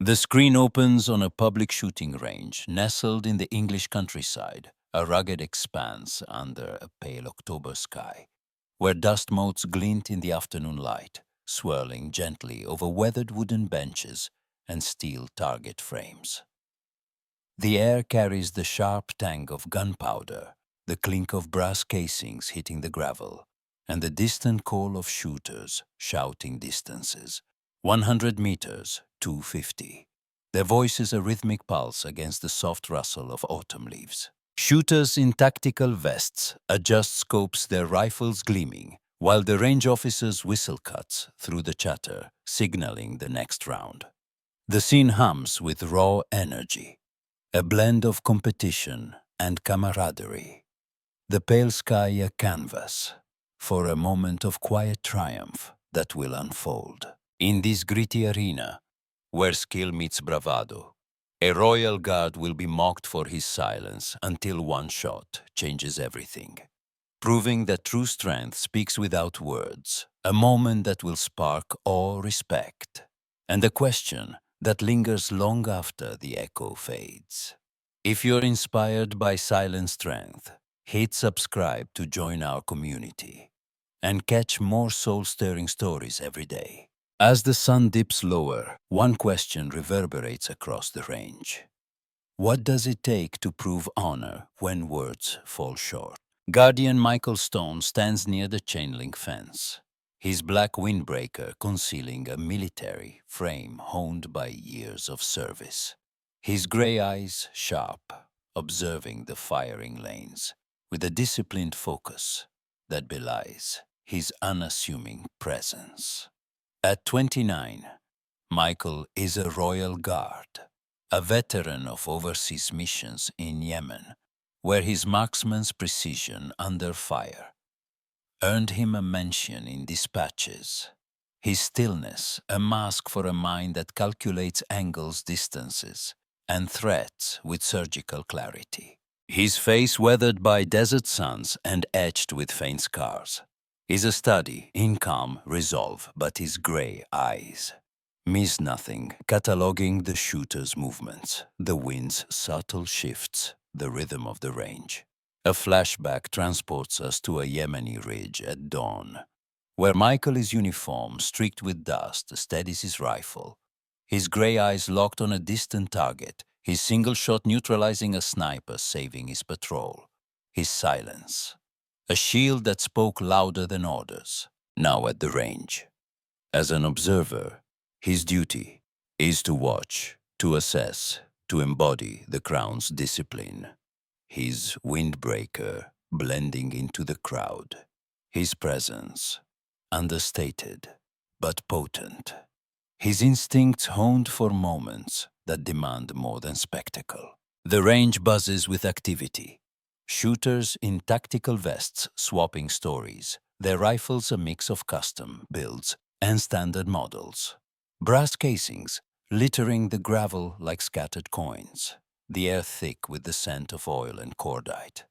The screen opens on a public shooting range, nestled in the English countryside, a rugged expanse under a pale October sky, where dust motes glint in the afternoon light, swirling gently over weathered wooden benches and steel target frames. The air carries the sharp tang of gunpowder, the clink of brass casings hitting the gravel, and the distant call of shooters shouting distances. 100 meters, 250. Their voices a rhythmic pulse against the soft rustle of autumn leaves. Shooters in tactical vests adjust scopes, their rifles gleaming, while the range officers whistle cuts through the chatter, signaling the next round. The scene hums with raw energy, a blend of competition and camaraderie. The pale sky a canvas for a moment of quiet triumph that will unfold. In this gritty arena, where skill meets bravado, a royal guard will be mocked for his silence until one shot changes everything, proving that true strength speaks without words, a moment that will spark awe, respect, and a question that lingers long after the echo fades. If you're inspired by silent strength, hit subscribe to join our community and catch more soul-stirring stories every day. As the sun dips lower, one question reverberates across the range. What does it take to prove honor when words fall short? Guardian Michael Stone stands near the chain-link fence, his black windbreaker concealing a military frame honed by years of service. His gray eyes sharp, observing the firing lanes with a disciplined focus that belies his unassuming presence. At 29, Michael is a Royal Guard, a veteran of overseas missions in Yemen, where his marksman's precision under fire earned him a mention in dispatches. His stillness, a mask for a mind that calculates angles, distances, and threats with surgical clarity. His face weathered by desert suns and etched with faint scars is a study in calm resolve, but his gray eyes miss nothing, cataloging the shooter's movements, the wind's subtle shifts, the rhythm of the range. A flashback transports us to a Yemeni ridge at dawn, where Michael is uniform, streaked with dust, steadies his rifle, his gray eyes locked on a distant target, his single shot neutralizing a sniper saving his patrol, his silence, a shield that spoke louder than orders, now at the range. As an observer, his duty is to watch, to assess, to embody the crown's discipline. His windbreaker blending into the crowd, his presence understated but potent, his instincts honed for moments that demand more than spectacle. The range buzzes with activity. Shooters in tactical vests swapping stories, their rifles a mix of custom builds and standard models. Brass casings littering the gravel like scattered coins, the air thick with the scent of oil and cordite.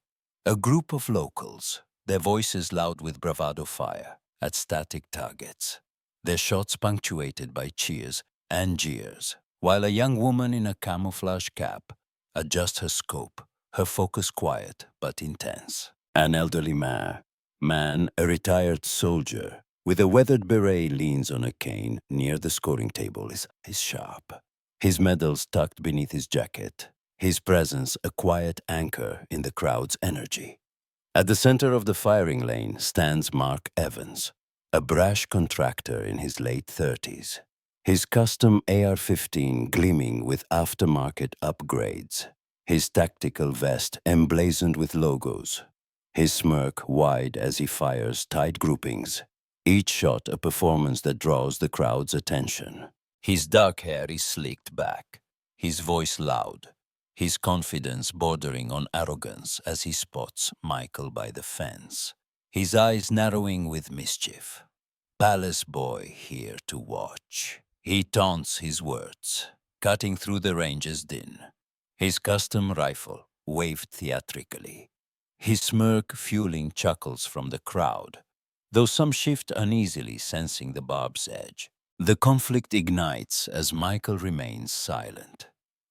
A group of locals, their voices loud with bravado fire at static targets, their shots punctuated by cheers and jeers, while a young woman in a camouflage cap adjusts her scope, her focus quiet but intense. An elderly man, a retired soldier, with a weathered beret leans on a cane near the scoring table, his eyes sharp, his medals tucked beneath his jacket, his presence a quiet anchor in the crowd's energy. At the center of the firing lane stands Mark Evans, a brash contractor in his late 30s, his custom AR-15 gleaming with aftermarket upgrades, his tactical vest emblazoned with logos, his smirk wide as he fires tight groupings, each shot a performance that draws the crowd's attention. His dark hair is slicked back, his voice loud, his confidence bordering on arrogance as he spots Michael by the fence, his eyes narrowing with mischief. Palace boy here to watch. He taunts his words, cutting through the range's din, his custom rifle waved theatrically, his smirk fueling chuckles from the crowd, though some shift uneasily sensing the barb's edge. The conflict ignites as Michael remains silent,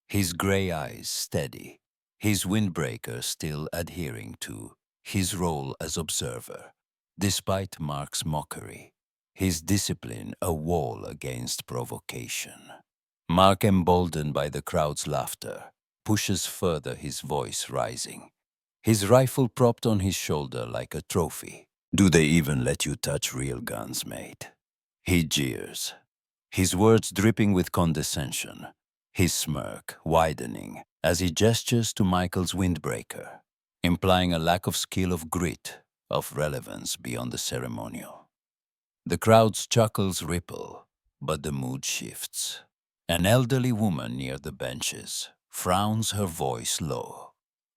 his gray eyes steady, his windbreaker still adhering to his role as observer, despite Mark's mockery, his discipline a wall against provocation. Mark, emboldened by the crowd's laughter, pushes further, his voice rising, his rifle propped on his shoulder like a trophy. "Do they even let you touch real guns, mate?" He jeers, his words dripping with condescension, his smirk widening as he gestures to Michael's windbreaker, implying a lack of skill, of grit, of relevance beyond the ceremonial. The crowd's chuckles ripple, but the mood shifts. An elderly woman near the benches frowns, her voice low.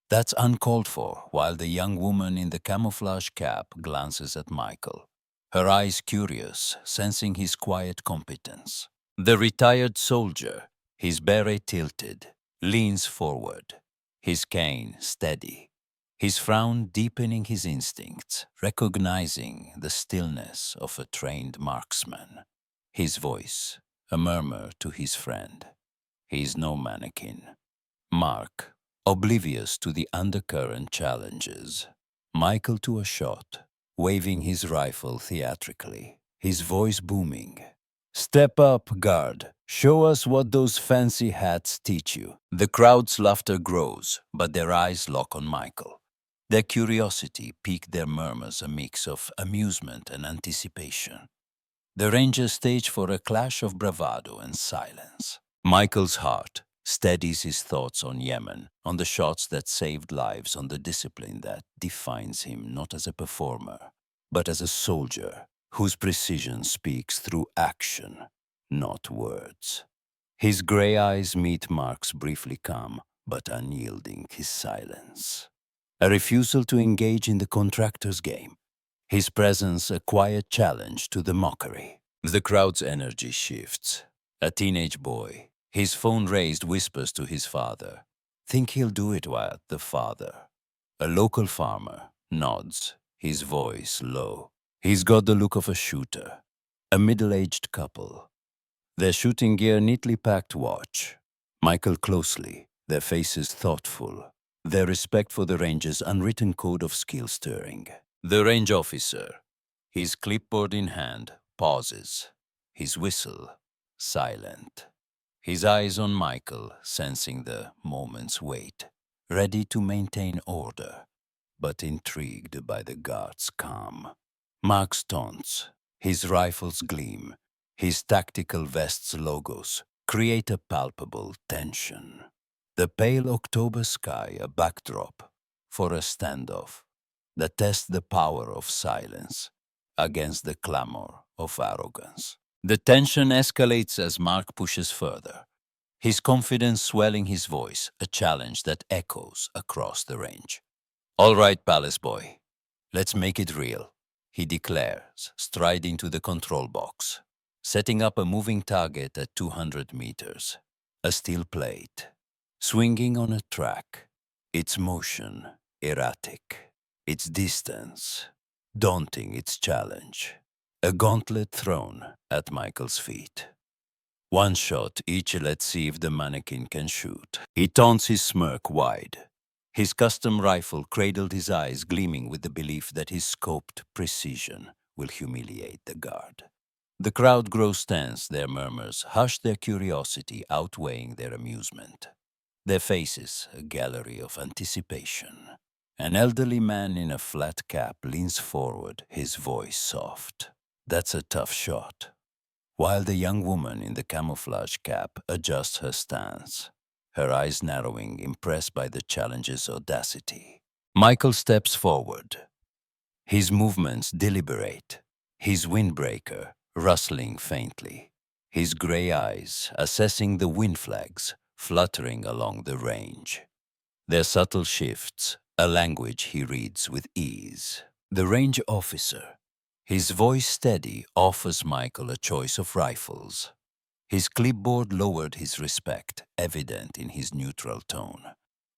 That's uncalled for, while the young woman in the camouflage cap glances at Michael, her eyes curious, sensing his quiet competence. The retired soldier, his beret tilted, leans forward, his cane steady, his frown deepening his instincts, recognizing the stillness of a trained marksman. His voice, a murmur to his friend. He's no mannequin. Mark, oblivious to the undercurrent, challenges Michael to a shot, waving his rifle theatrically, his voice booming. "Step up, guard. Show us what those fancy hats teach you." The crowd's laughter grows, but their eyes lock on Michael. Their curiosity piques, their murmurs a mix of amusement and anticipation. The Rangers stage for a clash of bravado and silence. Michael's heart steadies, his thoughts on Yemen, on the shots that saved lives, on the discipline that defines him not as a performer, but as a soldier whose precision speaks through action, not words. His gray eyes meet Mark's, briefly calm, but unyielding, his silence. A refusal to engage in the contractor's game, his presence a quiet challenge to the mockery. The crowd's energy shifts. A teenage boy, his phone raised, whispers to his father. "Think he'll do it, Wyatt?" The father, a local farmer, nods, his voice low. He's got the look of a shooter. A middle-aged couple, their shooting gear neatly packed, watch Michael closely, their faces thoughtful, their respect for the ranger's unwritten code of skill stirring. The range officer, his clipboard in hand, pauses, his whistle silent, his eyes on Michael, sensing the moment's weight, ready to maintain order, but intrigued by the guard's calm. Mark's taunts, his rifle's gleam, his tactical vest's logos create a palpable tension. The pale October sky, a backdrop for a standoff that tests the power of silence against the clamor of arrogance. The tension escalates as Mark pushes further, his confidence swelling, his voice a challenge that echoes across the range. "All right, Palace Boy, let's make it real," he declares, striding to the control box, setting up a moving target at 200 meters. A steel plate, swinging on a track, its motion erratic, its distance daunting, its challenge. A gauntlet thrown at Michael's feet. One shot each, let's see if the mannequin can shoot. He taunts, his smirk wide. His custom rifle cradled, his eyes gleaming with the belief that his scoped precision will humiliate the guard. The crowd grows tense, their murmurs hush, their curiosity outweighing their amusement. Their faces a gallery of anticipation. An elderly man in a flat cap leans forward, his voice soft. "That's a tough shot." While the young woman in the camouflage cap adjusts her stance, her eyes narrowing, impressed by the challenge's audacity. Michael steps forward, his movements deliberate, his windbreaker rustling faintly, his gray eyes assessing the wind flags fluttering along the range. Their subtle shifts, a language he reads with ease. The range officer, his voice steady, offers Michael a choice of rifles. His clipboard lowered, his respect evident in his neutral tone.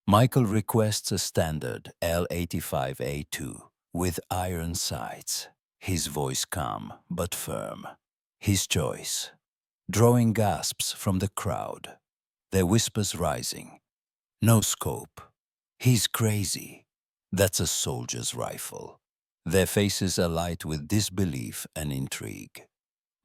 Michael requests a standard L85A2 with iron sights, his voice calm but firm. His choice, drawing gasps from the crowd, their whispers rising. No scope. He's crazy. That's a soldier's rifle. Their faces alight with disbelief and intrigue.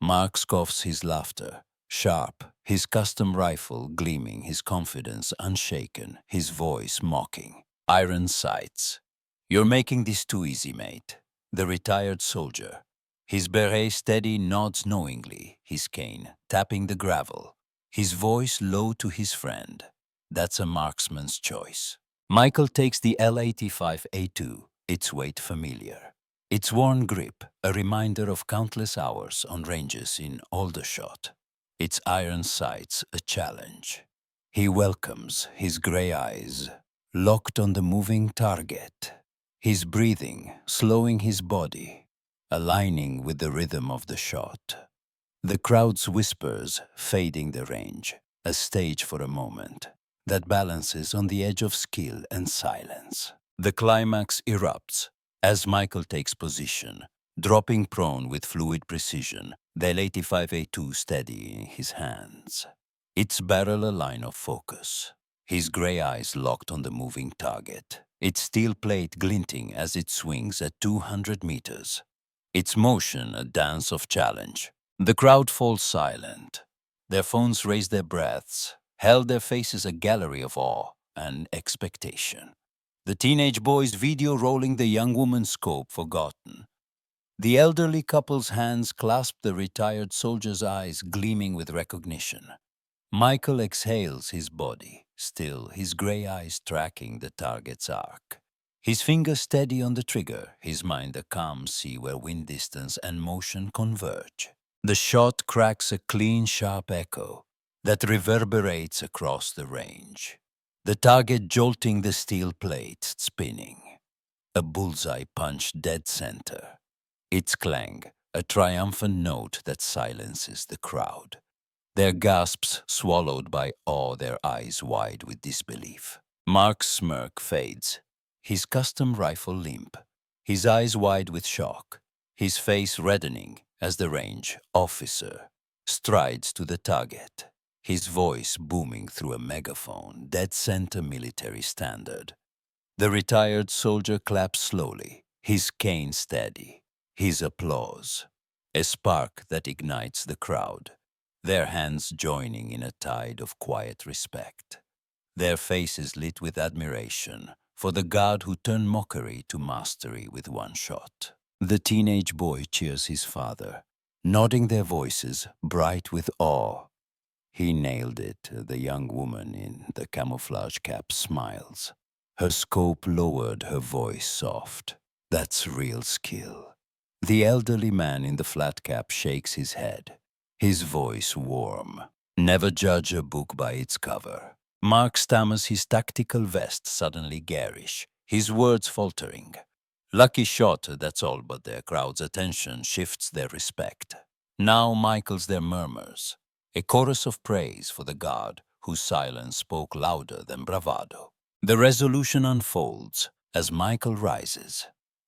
Mark scoffs his laughter, sharp, his custom rifle gleaming, his confidence unshaken, his voice mocking. Iron sights. You're making this too easy, mate. The retired soldier. His beret steady nods knowingly, his cane tapping the gravel, his voice low to his friend. That's a marksman's choice. Michael takes the L-85A2, its weight familiar. Its worn grip, a reminder of countless hours on ranges in Aldershot. Its iron sights, a challenge. He welcomes his gray eyes, locked on the moving target. His breathing, slowing his body, aligning with the rhythm of the shot. The crowd's whispers fading the range, a stage for a moment that balances on the edge of skill and silence. The climax erupts as Michael takes position, dropping prone with fluid precision, the L-85A2 steady in his hands. Its barrel a line of focus, his gray eyes locked on the moving target, its steel plate glinting as it swings at 200 meters. Its motion a dance of challenge. The crowd falls silent. Their phones raise their breaths, held their faces a gallery of awe and expectation. The teenage boy's video rolling, the young woman's scope forgotten. The elderly couple's hands clasp the retired soldier's eyes gleaming with recognition. Michael exhales his body, still his gray eyes tracking the target's arc. His fingers steady on the trigger, his mind a calm sea where wind distance and motion converge. The shot cracks a clean, sharp echo that reverberates across the range. The target jolting the steel plate, spinning. A bullseye punch dead center. Its clang, a triumphant note that silences the crowd. Their gasps swallowed by awe, their eyes wide with disbelief. Mark's smirk fades, his custom rifle limp, his eyes wide with shock, his face reddening as the range officer strides to the target, his voice booming through a megaphone, dead center military standard. The retired soldier claps slowly, his cane steady, his applause, a spark that ignites the crowd, their hands joining in a tide of quiet respect, their faces lit with admiration for the god who turned mockery to mastery with one shot. The teenage boy cheers his father, nodding their voices bright with awe. He nailed it, the young woman in the camouflage cap smiles. Her scope lowered, her voice soft. That's real skill. The elderly man in the flat cap shakes his head, his voice warm. Never judge a book by its cover. Mark stammers, his tactical vest suddenly garish, his words faltering. Lucky shot, that's all, but their crowd's attention shifts their respect. Now Michael's their murmurs, a chorus of praise for the god whose silence spoke louder than bravado. The resolution unfolds as Michael rises,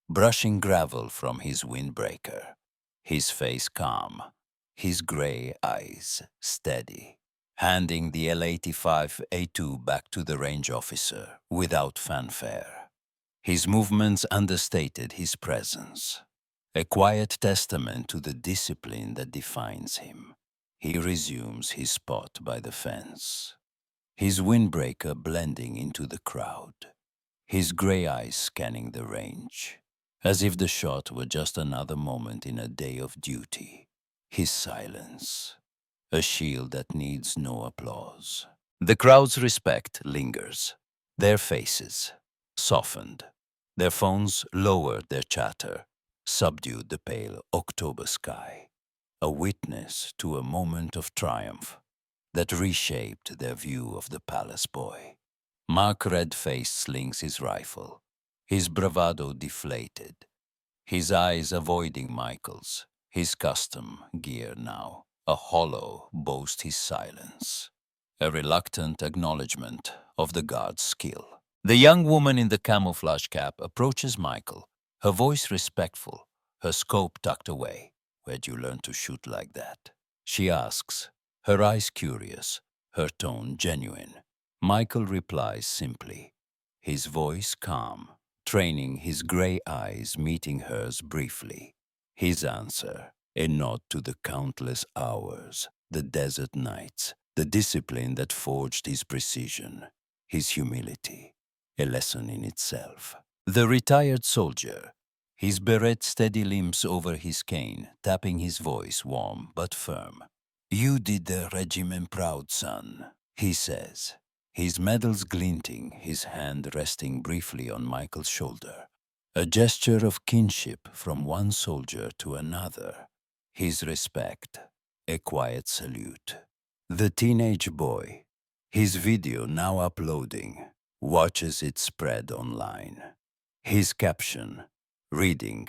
brushing gravel from his windbreaker, his face calm, his gray eyes steady, handing the L-85A2 back to the range officer without fanfare. His movements understated his presence, a quiet testament to the discipline that defines him. He resumes his spot by the fence, his windbreaker blending into the crowd, his gray eyes scanning the range, as if the shot were just another moment in a day of duty. His silence, a shield that needs no applause. The crowd's respect lingers, their faces softened, their phones lowered their chatter, subdued the pale October sky, a witness to a moment of triumph that reshaped their view of the palace boy. Mark red-faced slings his rifle, his bravado deflated, his eyes avoiding Michael's, his custom gear now, a hollow boast his silence, a reluctant acknowledgement of the guard's skill. The young woman in the camouflage cap approaches Michael, her voice respectful, her scope tucked away. Where'd you learn to shoot like that? She asks, her eyes curious, her tone genuine. Michael replies simply, his voice calm, training his gray eyes meeting hers briefly. His answer, a nod to the countless hours, the desert nights, the discipline that forged his precision, his humility, a lesson in itself. The retired soldier, his beret steady limps over his cane, tapping his voice warm but firm. You did the regiment proud, son, he says, his medals glinting, his hand resting briefly on Michael's shoulder. A gesture of kinship from one soldier to another. His respect, a quiet salute. The teenage boy, his video now uploading, watches it spread online. His caption, reading,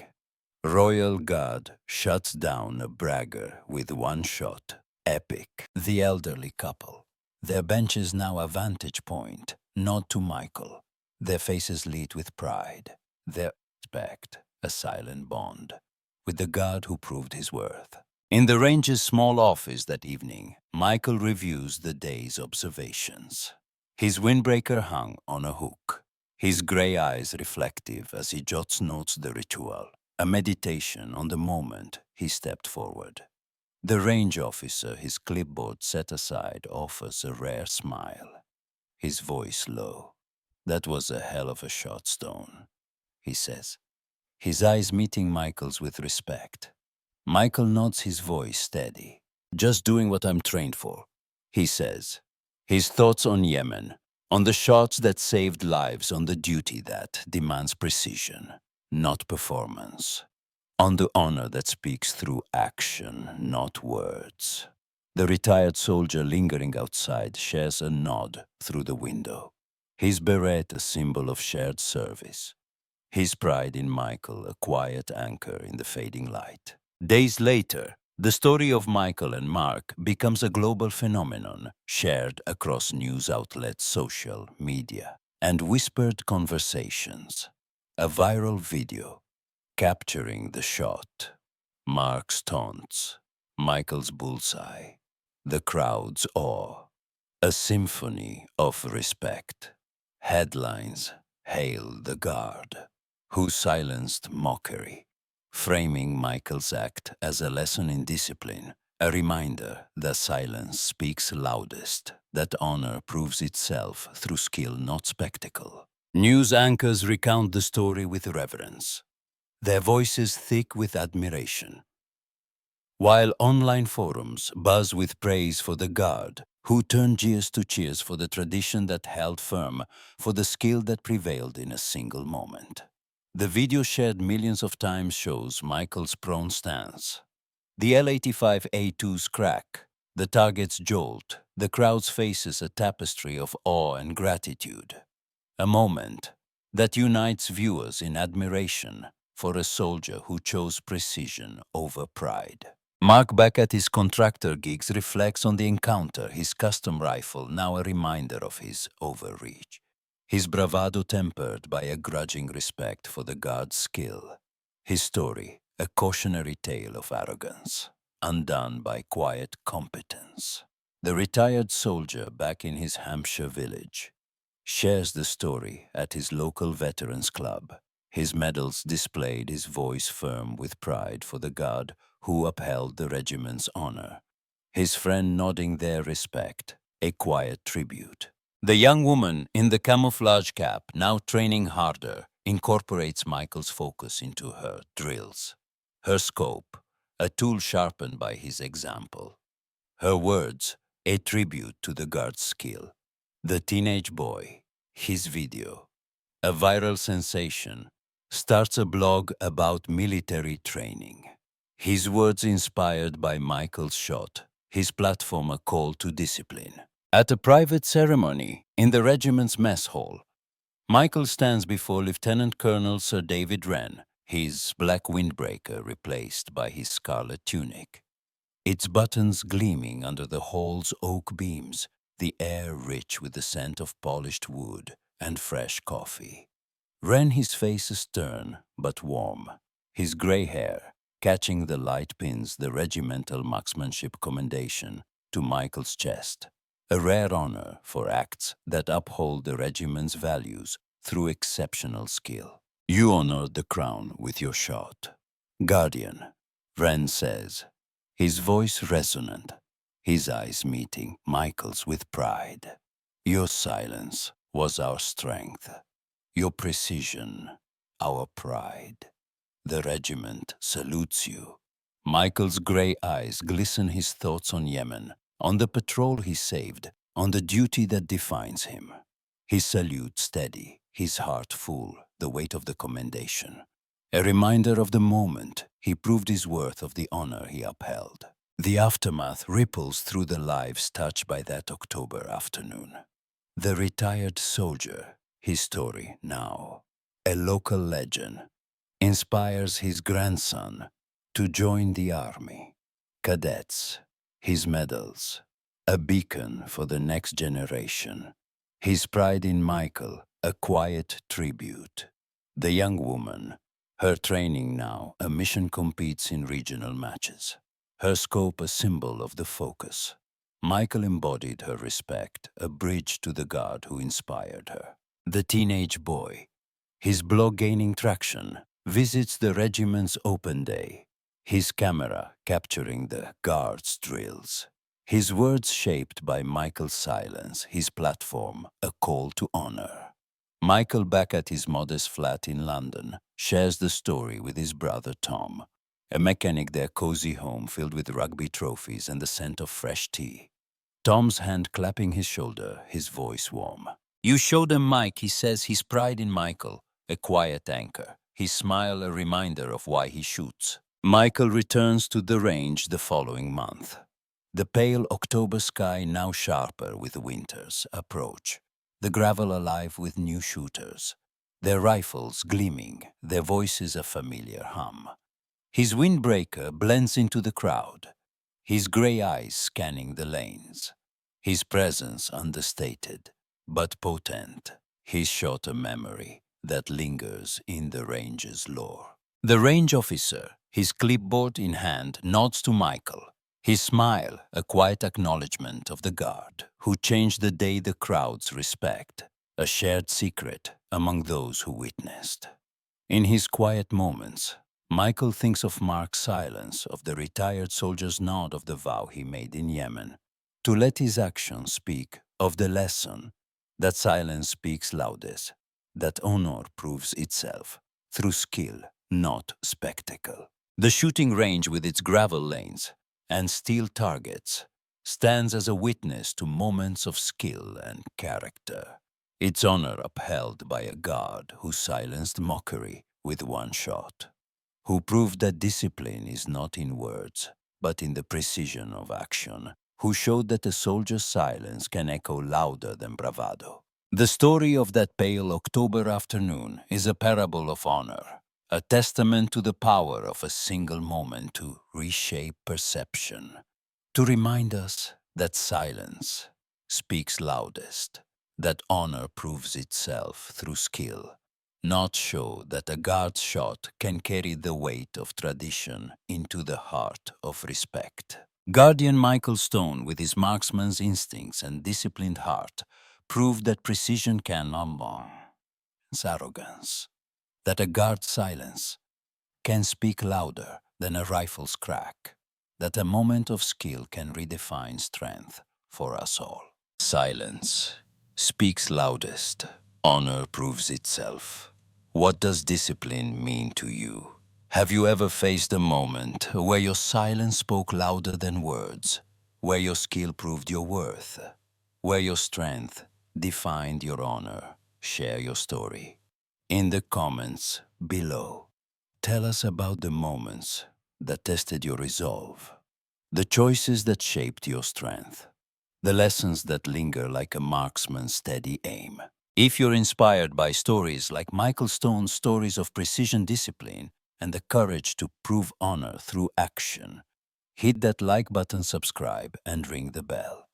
Royal Guard shuts down a bragger with one shot. Epic. The elderly couple. Their benches now a vantage point, nod to Michael. Their faces lit with pride. Their respect, a silent bond, with the guard who proved his worth. In the ranger's small office that evening, Michael reviews the day's observations. His windbreaker hung on a hook, his gray eyes reflective as he jots notes the ritual, a meditation on the moment he stepped forward. The range officer, his clipboard set aside, offers a rare smile, his voice low. That was a hell of a shot, Stone, he says, his eyes meeting Michael's with respect. Michael nods, his voice steady. Just doing what I'm trained for, he says. His thoughts on Yemen, on the shots that saved lives, on the duty that demands precision, not performance, on the honor that speaks through action, not words. The retired soldier lingering outside shares a nod through the window, his beret a symbol of shared service, his pride in Michael a quiet anchor in the fading light. Days later, the story of Michael and Mark becomes a global phenomenon, shared across news outlets, social media, and whispered conversations. A viral video capturing the shot, Mark's taunts, Michael's bullseye, the crowd's awe, a symphony of respect. Headlines hail the guard, who silenced mockery, framing Michael's act as a lesson in discipline, a reminder that silence speaks loudest, that honor proves itself through skill, not spectacle. News anchors recount the story with reverence, their voices thick with admiration, while online forums buzz with praise for the guard, who turned jeers to cheers for the tradition that held firm, for the skill that prevailed in a single moment. The video shared millions of times shows Michael's prone stance, the L-85A2's crack, the target's jolt, the crowd's faces a tapestry of awe and gratitude. A moment that unites viewers in admiration for a soldier who chose precision over pride. Mark, back at his contractor gigs, reflects on the encounter, his custom rifle now a reminder of his overreach, his bravado tempered by a grudging respect for the guard's skill, his story a cautionary tale of arrogance, undone by quiet competence. The retired soldier back in his Hampshire village shares the story at his local veterans club, his medals displayed, his voice firm with pride for the guard who upheld the regiment's honor, his friend nodding their respect, a quiet tribute. The young woman in the camouflage cap, now training harder, incorporates Michael's focus into her drills, her scope, a tool sharpened by his example, her words, a tribute to the guard's skill. The teenage boy, his video, a viral sensation, starts a blog about military training. His words inspired by Michael's shot, his platform a call to discipline. At a private ceremony in the regiment's mess hall, Michael stands before Lieutenant Colonel Sir David Wren, his black windbreaker replaced by his scarlet tunic, its buttons gleaming under the hall's oak beams, the air rich with the scent of polished wood and fresh coffee. Wren, his face stern but warm, his gray hair catching the light pins, the regimental marksmanship commendation, to Michael's chest, a rare honor for acts that uphold the regiment's values through exceptional skill. You honored the crown with your shot. Guardian, Wren says, his voice resonant, his eyes meeting Michael's with pride. Your silence was our strength, your precision, our pride. The regiment salutes you. Michael's gray eyes glisten his thoughts on Yemen, on the patrol he saved, on the duty that defines him. His salute steady, his heart full, the weight of the commendation. A reminder of the moment he proved his worth of the honor he upheld. The aftermath ripples through the lives touched by that October afternoon. The retired soldier, his story now, a local legend, inspires his grandson to join the army. Cadets, his medals, a beacon for the next generation. His pride in Michael, a quiet tribute. The young woman, her training now, a mission competes in regional matches. Her scope a symbol of the focus. Michael embodied her respect, a bridge to the God who inspired her. The teenage boy, his blog gaining traction, visits the regiment's open day, his camera capturing the guards' drills. His words shaped by Michael's silence, his platform, a call to honor. Michael, back at his modest flat in London, shares the story with his brother Tom, a mechanic, their cozy home filled with rugby trophies and the scent of fresh tea. Tom's hand clapping his shoulder, his voice warm. You showed him Mike, he says, his pride in Michael, a quiet anchor, his smile a reminder of why he shoots. Michael returns to the range the following month. The pale October sky now sharper with winter's approach. The gravel alive with new shooters. Their rifles gleaming, their voices a familiar hum. His windbreaker blends into the crowd, his gray eyes scanning the lanes. His presence understated, but potent. His shot a memory that lingers in the range's lore. The range officer, his clipboard in hand, nods to Michael. His smile, a quiet acknowledgement of the guard, who changed the day the crowds respect, a shared secret among those who witnessed. In his quiet moments, Michael thinks of Mark's silence, of the retired soldier's nod, of the vow he made in Yemen, to let his actions speak, of the lesson that silence speaks loudest, that honor proves itself through skill, not spectacle. The shooting range with its gravel lanes and steel targets stands as a witness to moments of skill and character, its honor upheld by a God who silenced mockery with one shot, who proved that discipline is not in words, but in the precision of action, who showed that a soldier's silence can echo louder than bravado. The story of that pale October afternoon is a parable of honor, a testament to the power of a single moment to reshape perception, to remind us that silence speaks loudest, that honor proves itself through skill, not show that a guard's shot can carry the weight of tradition into the heart of respect. Guardian Michael Stone, with his marksman's instincts and disciplined heart, proved that precision can unbound arrogance, that a guard's silence can speak louder than a rifle's crack, that a moment of skill can redefine strength for us all. Silence speaks loudest. Honor proves itself. What does discipline mean to you? Have you ever faced a moment where your silence spoke louder than words, where your skill proved your worth, where your strength defined your honor? Share your story in the comments below. Tell us about the moments that tested your resolve, the choices that shaped your strength, the lessons that linger like a marksman's steady aim. If you're inspired by stories like Michael Stone's stories of precision, discipline, and the courage to prove honor through action, hit that like button, subscribe, and ring the bell.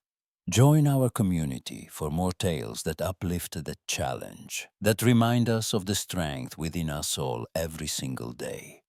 Join our community for more tales that uplift the challenge, that remind us of the strength within us all every single day.